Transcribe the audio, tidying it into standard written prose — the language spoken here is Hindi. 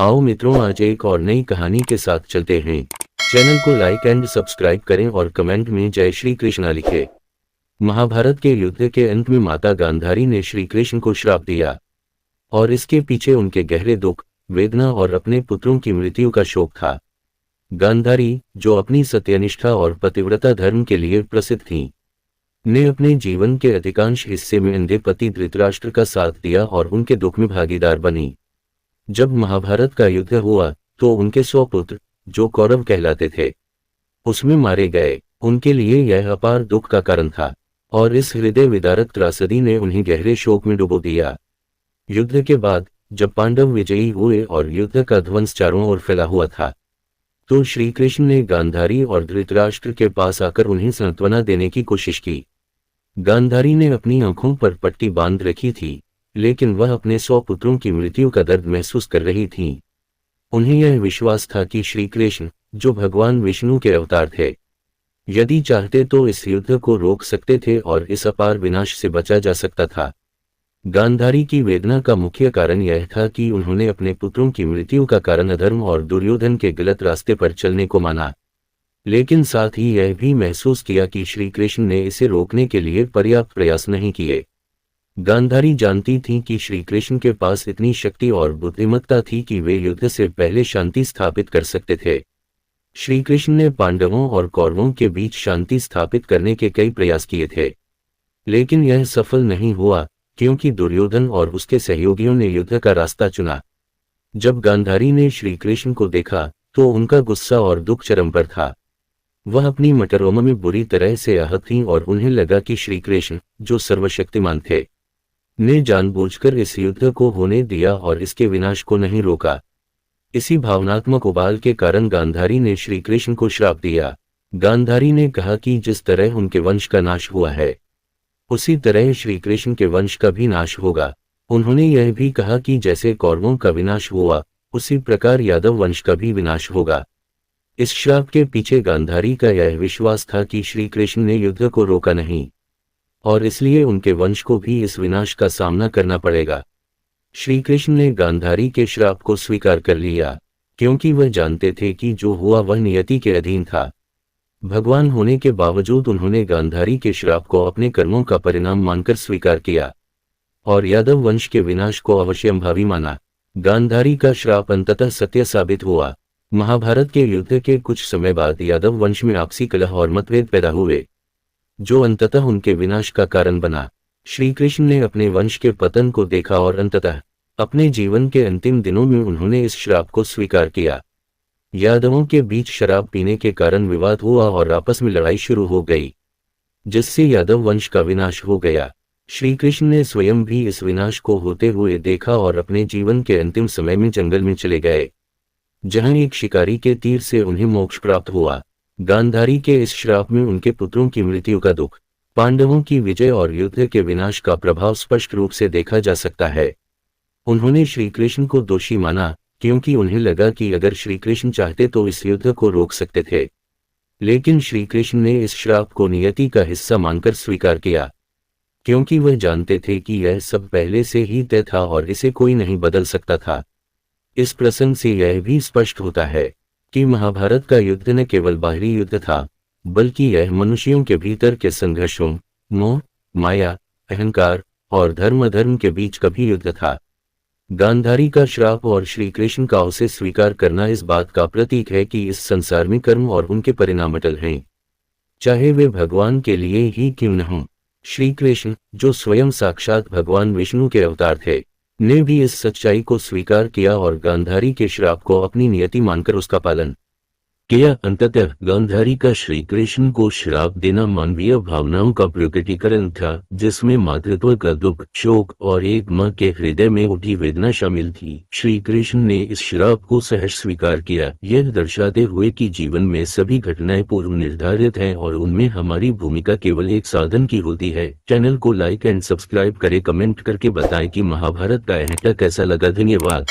आओ मित्रों, आज एक और नई कहानी के साथ चलते हैं। चैनल को लाइक एंड सब्सक्राइब करें और कमेंट में जय श्री कृष्णा लिखें। महाभारत के युद्ध के अंत में माता गांधारी ने श्री कृष्ण को श्राप दिया और इसके पीछे उनके गहरे दुख, वेदना और अपने पुत्रों की मृत्यु का शोक था। गांधारी, जो अपनी सत्यनिष्ठा और पतिव्रता धर्म के लिए प्रसिद्ध थीं, ने अपने जीवन के अधिकांश हिस्से में अंधे पति धृतराष्ट्र का साथ दिया और उनके दुख में भागीदार बनी। जब महाभारत का युद्ध हुआ तो उनके 100 पुत्र, जो कौरव कहलाते थे, उसमें मारे गए। उनके लिए यह अपार दुख का कारण था और इस हृदय विदारक त्रासदी ने उन्हें गहरे शोक में डुबो दिया। युद्ध के बाद जब पांडव विजयी हुए और युद्ध का ध्वंस चारों ओर फैला हुआ था, तो श्री कृष्ण ने गांधारी और धृतराष्ट्र के पास आकर उन्हें सांत्वना देने की कोशिश की। गांधारी ने अपनी आंखों पर पट्टी बांध रखी थी, लेकिन वह अपने 100 पुत्रों की मृत्यु का दर्द महसूस कर रही थीं। उन्हें यह विश्वास था कि श्री कृष्ण, जो भगवान विष्णु के अवतार थे, यदि चाहते तो इस युद्ध को रोक सकते थे और इस अपार विनाश से बचा जा सकता था। गांधारी की वेदना का मुख्य कारण यह था कि उन्होंने अपने पुत्रों की मृत्यु का कारण अधर्म और दुर्योधन के गलत रास्ते पर चलने को माना, लेकिन साथ ही यह भी महसूस किया कि श्री कृष्ण ने इसे रोकने के लिए पर्याप्त प्रयास नहीं किए। गांधारी जानती थीं कि श्री कृष्ण के पास इतनी शक्ति और बुद्धिमत्ता थी कि वे युद्ध से पहले शांति स्थापित कर सकते थे। श्री कृष्ण ने पांडवों और कौरवों के बीच शांति स्थापित करने के कई प्रयास किए थे, लेकिन यह सफल नहीं हुआ क्योंकि दुर्योधन और उसके सहयोगियों ने युद्ध का रास्ता चुना। जब गांधारी ने श्री कृष्ण को देखा तो उनका गुस्सा और दुख चरम पर था। वह अपनी मटरों में बुरी तरह से आहत थीं और उन्हें लगा कि श्री कृष्ण, जो सर्वशक्तिमान थे, ने जानबूझकर इस युद्ध को होने दिया और इसके विनाश को नहीं रोका। इसी भावनात्मक उबाल के कारण गांधारी ने श्री कृष्ण को श्राप दिया। गांधारी ने कहा कि जिस तरह उनके वंश का नाश हुआ है, उसी तरह श्री कृष्ण के वंश का भी नाश होगा। उन्होंने यह भी कहा कि जैसे कौरवों का विनाश हुआ, उसी प्रकार यादव वंश का भी विनाश होगा। इस श्राप के पीछे गांधारी का यह विश्वास था कि श्री कृष्ण ने युद्ध को रोका नहीं और इसलिए उनके वंश को भी इस विनाश का सामना करना पड़ेगा। श्री कृष्ण ने गांधारी के श्राप को स्वीकार कर लिया क्योंकि वह जानते थे कि जो हुआ वह नियति के अधीन था। भगवान होने के बावजूद उन्होंने गांधारी के श्राप को अपने कर्मों का परिणाम मानकर स्वीकार किया और यादव वंश के विनाश को अवश्यंभावी माना। गांधारी का श्राप अंततः सत्य साबित हुआ। महाभारत के युद्ध के कुछ समय बाद यादव वंश में आपसी कलह और मतभेद पैदा हुए, जो अंततः उनके विनाश का कारण बना। श्री कृष्ण ने अपने वंश के पतन को देखा और अंततः अपने जीवन के अंतिम दिनों में उन्होंने इस श्राप को स्वीकार किया। यादवों के बीच शराब पीने के कारण विवाद हुआ और आपस में लड़ाई शुरू हो गई, जिससे यादव वंश का विनाश हो गया। श्री कृष्ण ने स्वयं भी इस विनाश को होते हुए देखा और अपने जीवन के अंतिम समय में जंगल में चले गए, जहां एक शिकारी के तीर से उन्हें मोक्ष प्राप्त हुआ। गांधारी के इस श्राप में उनके पुत्रों की मृत्यु का दुख, पांडवों की विजय और युद्ध के विनाश का प्रभाव स्पष्ट रूप से देखा जा सकता है। उन्होंने श्री कृष्ण को दोषी माना क्योंकि उन्हें लगा कि अगर श्री कृष्ण चाहते तो इस युद्ध को रोक सकते थे, लेकिन श्री कृष्ण ने इस श्राप को नियति का हिस्सा मानकर स्वीकार किया क्योंकि वह जानते थे कि यह सब पहले से ही तय था और इसे कोई नहीं बदल सकता था। इस प्रसंग से यह भी स्पष्ट होता है कि महाभारत का युद्ध न केवल बाहरी युद्ध था, बल्कि यह मनुष्यों के भीतर के संघर्षों, मोह, माया, अहंकार और धर्म अधर्म के बीच का भी युद्ध था। गांधारी का श्राप और श्री कृष्ण का उसे स्वीकार करना इस बात का प्रतीक है कि इस संसार में कर्म और उनके परिणाम अटल हैं, चाहे वे भगवान के लिए ही क्यों न हों। श्री कृष्ण, जो स्वयं साक्षात भगवान विष्णु के अवतार थे, ने भी इस सच्चाई को स्वीकार किया और गांधारी के श्राप को अपनी नियति मानकर उसका पालन किया। अंततः गांधारी का श्री कृष्ण को श्राप देना मानवीय भावनाओं का प्रकटीकरण था, जिसमें मातृत्व का दुख, शोक और एक मां के हृदय में उठी वेदना शामिल थी। श्री कृष्ण ने इस श्राप को सहज स्वीकार किया, यह दर्शाते हुए कि जीवन में सभी घटनाएं पूर्व निर्धारित हैं और उनमें हमारी भूमिका केवल एक साधन की होती है। चैनल को लाइक एंड सब्सक्राइब करें, कमेंट करके बताएं कि महाभारत का नाटक कैसा लगा। धन्यवाद।